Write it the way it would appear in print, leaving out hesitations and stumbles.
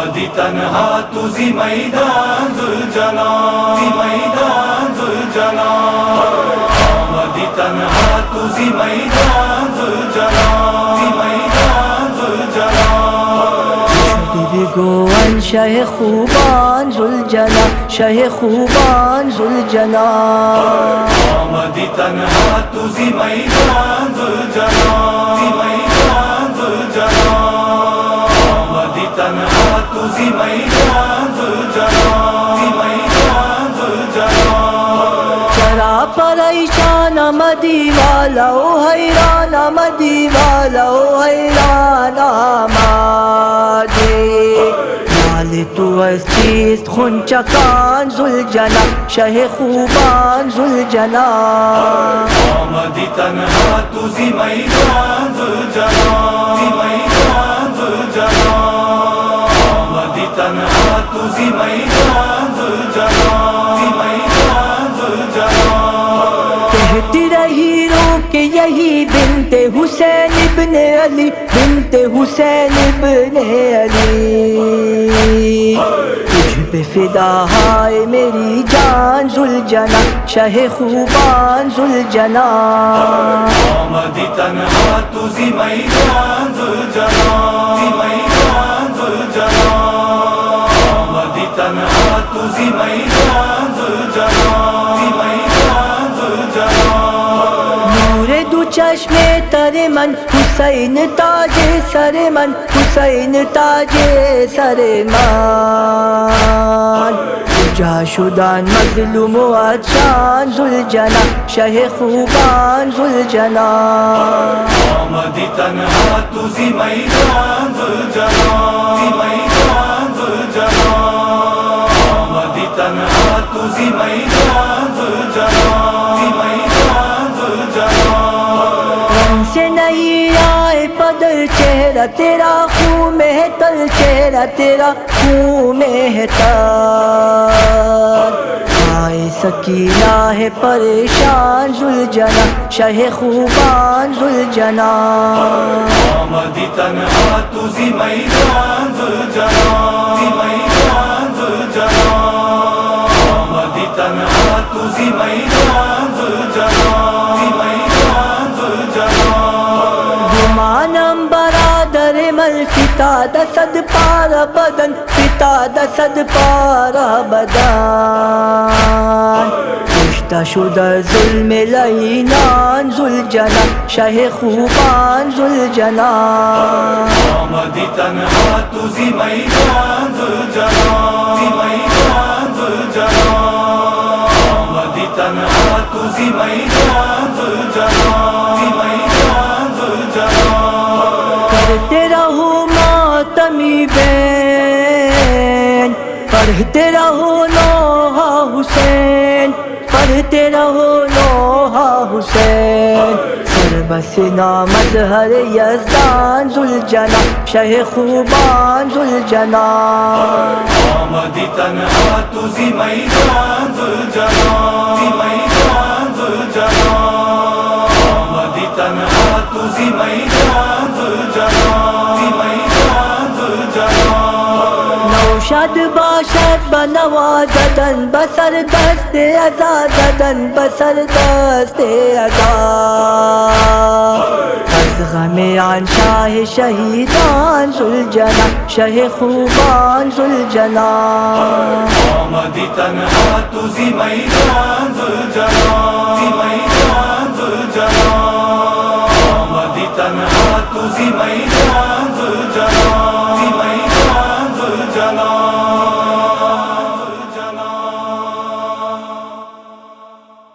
آمدی تنہا تو زی میدان ذوالجلال، زی میدان ذوالجلال، آمدی تنہا تو زی میدان ذوالجلال، زی میدان ذوالجلال، گوان شہ خوبان ذوالجلال، شہ خوبان ذوالجلال، آمدی تنہا تو زی میدان ذوالجلال، زی میدان ذوالجلال، آمدی تنہا تو زی میدان ذوالجلال، زی میدان ذوالجلال، چرا پریشان آمدی والا او حیران آمدی والا او حیران آمدی، مال تو از چیست خون چکان ذوالجلال، شہ خوبان ذوالجلال، آمدی تنہا تو زی میدان ذوالجلال، زی میدان ذوالجلال، آمدی تنہا تو زی میدان ذوالجلال، زی میدان ذوالجلال، کہتی رہی رو کہ یہی بنت حسین ابن علی، بنت حسین ابن علی، تجھ پہ فدا ہے میری جان ذوالجلال، شہ خوبان ذوالجلال، آمدی تنہا تو زی میدان ذوالجلال، زی میدان ذوالجلال، آمدی تنہا تو زی میدان ذوالجلال، زی میدان ذوالجلال، نور دو چشم تر من حسین تاج سر من، حسین تاج سر من، جا شدان مظلوم و عطشان ذوالجلال، شہ خوبان ذوالجلال، آمدی تنہا تو زی میدان ذوالجلال، زی میدان ذوالجلال، آمدی تنہا تو زی میدان ذوالجلال، زی میدان ذوالجلال، رنگ سے نہیں آئے پدر چہرہ تیرا، خون میں ہے تر چہرہ تیرا، خون میں ہے تر، آئے سکینہ ہے پریشان ذوالجلال، شہ خوبان ذوالجلال، آمدی تنہا تو زی میدان ذوالجلال، زی میدان ذوالجلال، آمدی تنہا تو زی میدان ذوالجلال، زی میدان ذوالجلال، گمانم برادر من فتاد صد پارا بدن، فتاد صد پارا بدن، کشتہ شدہ ظلم لعینان ذوالجلال، شہ خوبان ذوالجلال، آمدی تنہا تو زی میدان ذوالجلال، زی میدان ذوالجلال، آمدی تنہا تو زی میدان ذوالجلال، زی میدان ذوالجلال، کرتے رہو ماتمی بین، پڑھتے رہو نوحہ حسین، پڑھتے رہو نوحہ حسین، سر بسنا مظہر یزدان ذوالجلال، شہ خوبان ذوالجلال، آمدی تنہا تو زی میدان ذوالجلال، زی میدان ذوالجلال، آمدی تنہا تو زی میدان ذوالجلال، زی میدان ذوالجلال، نوشاد باشد بنوازدن بسر دست ازاددن، بسر دست ازاد، از غم آن شاہ شہیدان ذوالجلال، شہ خوبان ذوالجلال، آمدی تنہا تو زی میدان ذوالجلال، زی میدان ذوالجلال، آمدی تنہا تو زی میدان ذوالجلال،